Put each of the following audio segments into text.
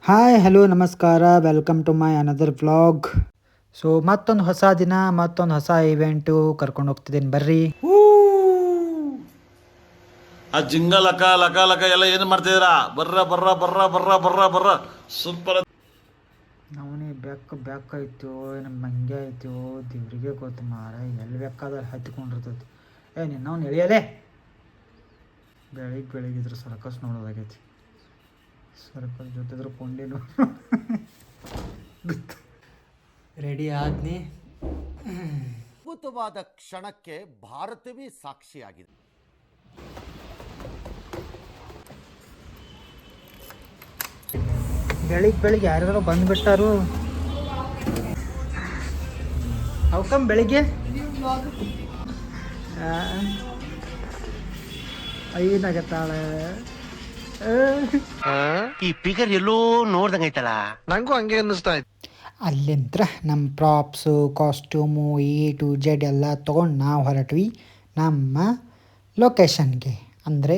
Hi hello ನಮಸ್ಕಾರ welcome to my another vlog. So ಮತ್ತೊಂದು ಹೊಸ ದಿನ, ಮತ್ತೊಂದು ಹೊಸ ಇವೆಂಟು ಕರ್ಕೊಂಡು ಹೋಗ್ತಿದ್ದೀನಿ ಬರ್ರಿ. ಆ ಜಿಂಗ ಲಕ ಲಕ ಲಕ ಎಲ್ಲ ಏನು ಮಾಡ್ತಿದ್ದೀರಾ? ಬರ್ರ ಬರ್ರ ಬರ್ರ ಬರ್ರ ಬರ್ರ ಬರ್ರ ಸೂಪರ್. ನವನಿ ಬೆಕ್ಕಾಯ್ತು ಏನು ಮಂಗೆ ಆಯ್ತು ದೇವ್ರಿಗೆ ಗೊತ್ತು ಮಾರ. ಎಲ್ಲಿ ಬೇಕಾದ್ರೆ ಹತ್ತಿಕೊಂಡಿರ್ತೈತಿ. ನಿನ್ನವನು ಎಳಿಯಲೇ ಬೆಳಿಗ್ಗಿದ್ರೆ ಸರ್ಕಸ್ ನೋಡೋದಾಗೈತಿ. ಸರ್ಕಸ್ ಜೊತೆದ್ರು ಕೊಂಡೇನು ರೆಡಿ ಆದ್ನಿ. ಅದ್ಭುತವಾದ ಕ್ಷಣಕ್ಕೆ ಭಾರತವೇ ಸಾಕ್ಷಿಯಾಗಿದೆ. ಬೆಳಿಗ್ಗೆ ಯಾರ್ಯಾರೋ ಬಂದ್ಬಿಟ್ಟಾರು. ಅವಕಮ್ ಬೆಳಿಗ್ಗೆ ಐನಾಗತ್ತಾಳೆ. ಈ ಪಿಗರ್ ಎಲ್ಲೋ ನೋಡ್ದಂಗೈತಲ್ಲ, ನಂಗೂ ಹಂಗೆ ಅನ್ನಿಸ್ತಾ ಇತ್ತು. ಅಲ್ಲಿಂತ್ರ ನಮ್ಮ ಪ್ರಾಪ್ಸು ಕಾಸ್ಟ್ಯೂಮು ಟು ಜೆಡ್ ಎಲ್ಲ ತೊಗೊಂಡು ನಾವು ಹೊರಟ್ವಿ ನಮ್ಮ ಲೊಕೇಶನ್ಗೆ. ಅಂದರೆ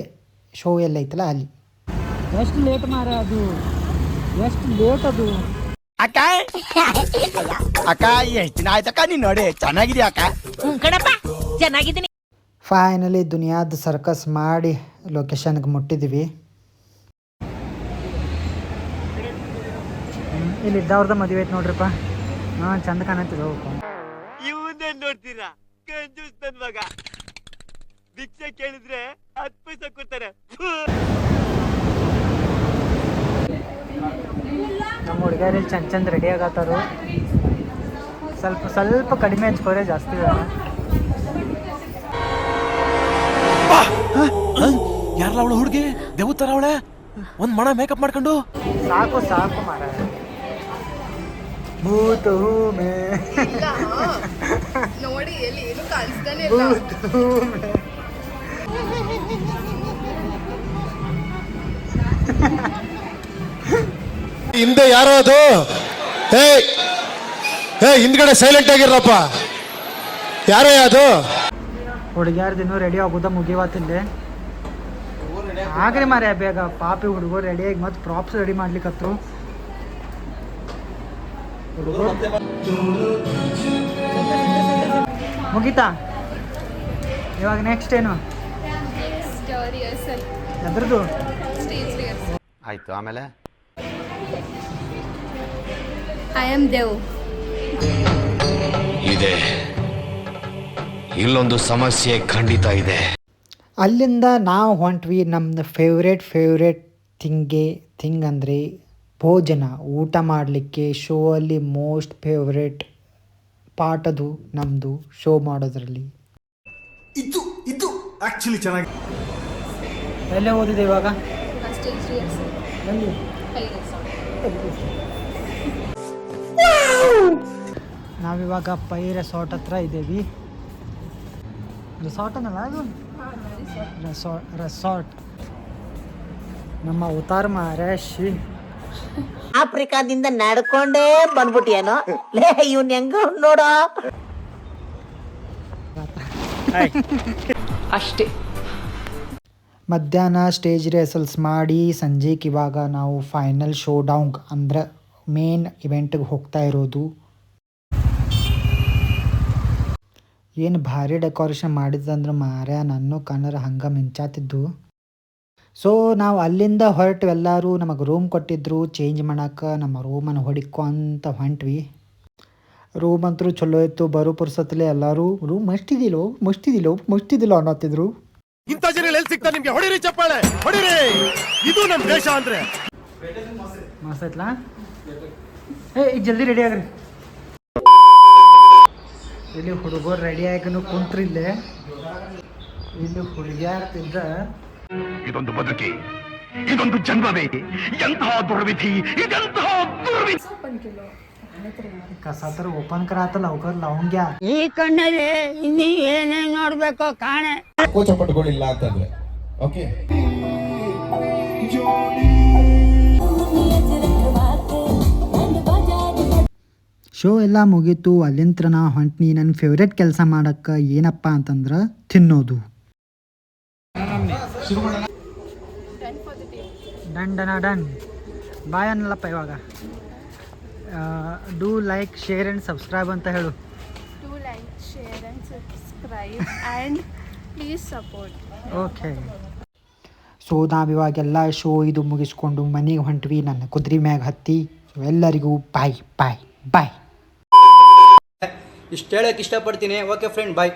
ಶೋ ಎಲ್ಲ ಐತಲ್ಲ ಅಲ್ಲಿ. ಎಷ್ಟು ಲೇಟ್ ಮಾರ ಅದು, ಎಷ್ಟು ಲೇಟ್ ಅದು. ಅಕ್ಕ ಅಕ್ಕ ಎಷ್ಟು ದಿನ ಆಯ್ತಕ್ಕ ನೀನ್ ನೋಡಿ, ಚೆನ್ನಾಗಿದ್ಯಾ ಅಕ್ಕ? ಚೆನ್ನಾಗಿದ್ದೀನಿ. ಫೈನಲಿ ದುನಿಯಾದ ಸರ್ಕಸ್ ಮಾಡಿ ಲೊಕೇಶನ್ಗೆ ಮುಟ್ಟಿದ್ವಿ. ಇಲ್ಲಿ ಇದ್ದವ್ರದ ಮದುವೆ ಐತೆ ನೋಡ್ರಿಪ್ಪ. ಹಾಂ ಚಂದ ಕಾಣತ್ತಿದ. ಇವನ್ನೇ ನೋಡ್ತೀರಾ, ಕಂಜೂಸ್ ನನ್ ಮಗ. ಭಿಕ್ಷೆ ಕೇಳಿದ್ರೆ 10 ಪೈಸೆ ಕೊಡ್ತಾರೆ. ನಮ್ಮ ಹುಡುಗರಲ್ಲಿ ಚಂದ ರೆಡಿ ಆಗತ್ತಾರು. ಸ್ವಲ್ಪ ಕಡಿಮೆ ಹಚ್ಕೋರೆ, ಜಾಸ್ತಿ ಯಾರಲ್ಲ ಅವಳು ಹುಡುಗಿ ದೇವತರ ಅವಳೆ, ಒಂದ್ ಮಣ ಮೇಕಪ್ ಮಾಡ್ಕೊಂಡು. ಸಾಕು ಮಾರ. ಭೂತು ಮೇ ನೋಡಿ ಎಲ್ಲಿ ಏನು ಕಾಣಿಸ್ತಾನೆ ಇಲ್ಲ. ಹಿಂದೆ ಯಾರೋ ಅದು, ಹಿಂದ್ಗಡೆ ಸೈಲೆಂಟ್ ಆಗಿರಪ್ಪ. ಯಾರೇ ಅದು? ಹುಡುಗಿಯಾರ್ದಿನ್ನೂ ರೆಡಿ ಆಗೋದ ಮುಗಿವಾತಿಲ್ಲೆ. ಆಗ್ರಿ ಮಾರ್ಯ ಬೇಗ. ಪಾಪಿ ಹುಡುಗರು ರೆಡಿಯಾಗಿ ಮತ್ತೆ ಪ್ರಾಪ್ಸ್ ರೆಡಿ ಮಾಡ್ಲಿಕ್ಕತ್ರು. ಮುಗೀತಾ? ಇವಾಗ ನೆಕ್ಸ್ಟ್ ಏನು ಎದ್ರದ್ದು? ಆಯ್ತು, ಆಮೇಲೆ ಐ ಆಮ್ ದೇವ್. ಇದೆ, ಇಲ್ಲೊಂದು ಸಮಸ್ಯೆ ಖಂಡಿತ ಇದೆ. ಅಲ್ಲಿಂದ ನಾವು ಹೊಂಟ್ವಿ ನಮ್ಮದು ಫೇವ್ರೇಟ್ ಥಿಂಗ್ ಅಂದರೆ ಭೋಜನ, ಊಟ ಮಾಡಲಿಕ್ಕೆ. ಶೋ ಅಲ್ಲಿ ಮೋಸ್ಟ್ ಫೇವ್ರೇಟ್ ಪಾರ್ಟ್ ಅದು ನಮ್ಮದು ಶೋ ಮಾಡೋದ್ರಲ್ಲಿ. ಇದು ಆಕ್ಚುಲಿ ಚೆನ್ನಾಗಿ. ಎಲ್ಲೇ ಓದಿದೆ ಇವಾಗ? ನಾವಿವಾಗ ಪೈ ರೆಸಾರ್ಟ್ ಹತ್ರ ಇದ್ದೀವಿ. ರೆಸಾರ್ಟ್ ಅನ್ನಲ್ಲ ಅದು, ರೆಸಾರ್ಟ್. ನಮ್ಮ ಅವತಾರ ಮಹಾರಾಶಿ ಆಫ್ರಿಕಾದಿಂದ ನಡ್ಕೊಂಡೇ ಬಂದ್ಬಿಟ್ಟಿಯೇನೋ ಲೇ, ಇವ್ನ ಹೆಂಗ ನೋಡ ಅಷ್ಟೇ. ಮಧ್ಯಾಹ್ನ ಸ್ಟೇಜ್ ರಿಹರ್ಸಲ್ಸ್ ಮಾಡಿ ಸಂಜೆಗೆ ಇವಾಗ ನಾವು ಫೈನಲ್ ಶೋ ಡೌನ್ ಅಂದ್ರೆ ಮೇನ್ ಇವೆಂಟ್ಗೆ ಹೋಗ್ತಾ ಇರೋದು. ಏನು ಭಾರಿ ಡೆಕೋರೇಷನ್ ಮಾಡಿದಂದ್ರೆ ಮಾರ್ಯ, ನನ್ನ ಕಣ್ಣರ ಹಂಗೆ ಮಿಂಚಾತಿದ್ದು. ಸೊ ನಾವು ಅಲ್ಲಿಂದ ಹೊರಟು ಎಲ್ಲರೂ ನಮಗೆ ರೂಮ್ ಕೊಟ್ಟಿದ್ರು ಚೇಂಜ್ ಮಾಡೋಕೆ. ನಮ್ಮ ರೂಮನ್ನು ಹೊಡಿಕೊ ಹೊಂಟ್ವಿ. ರೂಮ್ ಅಂತೂ ಚಲೋ ಇತ್ತು. ಬರೋ ಪುರ್ಸತ್ಲೆ ಎಲ್ಲರೂ ರೂಮ್ ಮಸ್ತಿದಿಲ್ಲೋ ಅನ್ನತ್ತಿದ್ರು. ಇಂಥ ಜನ ಎಲ್ಲಿ ಸಿಗ್ತಾ ನಿಮ್ಗೆ? ಹೊಡಿರಿ ಚಪ್ಪಾಳೆ, ಹೊಡಿರಿ. ಇದು ನಮ್ಮ ದೇಶ ಅಂದ್ರೆ. ಮಸ್ತ್ ಐತ್ಲಾ? ಈಗ ಜಲ್ದಿ ರೆಡಿ ಆಗ್ರಿ. ಇಲ್ಲಿ ಹುಡುಗರು ರೆಡಿ ಆಗನು ಕುಂತ್ರಿ. ಇಲ್ಲಿ ಹುಡುಗಿಯಾರ ತಿಂದ ಇದೊಂದು ಬದುಕಿ, ಇದೊಂದು ಜನ್ಮವೇ, ಎಂತಹ ದುರ್ವಿಧಿ, ಇದೆಂತಹ ದುರ್ವಿಧಿ. ಕಸಾತರ ಓಪನ್ ಕರಾತಲ್ಲ ಅವಕರ್ ಲವಂಗ್ಯಾ. ಈ ಕಣ್ಣಲ್ಲಿ ಇನ್ನೀ ಏನೇನ್ ನೋಡ್ಬೇಕೋ ಕಾಣೆ. ಕೋಚ ಪಟ್ಟುಗಳಿಲ್ಲ ಅಂತಂದ್ರೆ ಓಕೆ. ಶೋ ಎಲ್ಲ ಮುಗೀತು. ಅಲ್ಲಿಂತ್ರ ನಾ ಹೊಂಟ್ನಿ ನನ್ನ ಫೇವ್ರೇಟ್ ಕೆಲಸ ಮಾಡೋಕ್ಕೆ. ಏನಪ್ಪ ಅಂತಂದ್ರೆ ತಿನ್ನೋದು. ಡನ್. ಬಾಯ್ ಅನ್ನಲ್ಲಪ್ಪ ಇವಾಗ. Do like share and subscribe ಅಂತ ಹೇಳು. Do like, share and subscribe and please support. Okay. So ನಾವಿವಾಗೆಲ್ಲ ಶೋ ಇದು ಮುಗಿಸ್ಕೊಂಡು ಮನೆಗೆ ಹೊಂಟ್ವಿ. ನನ್ನ ಕುದುರೆ ಮ್ಯಾಗ ಹತ್ತಿ. ಸೊ ಎಲ್ಲರಿಗೂ ಬಾಯ್ ಬಾಯ್ ಬಾಯ್. ಇಷ್ಟು ಹೇಳಕ್ಕೆ ಇಷ್ಟಪಡ್ತೀನಿ. ಓಕೆ ಫ್ರೆಂಡ್, ಬಾಯ್.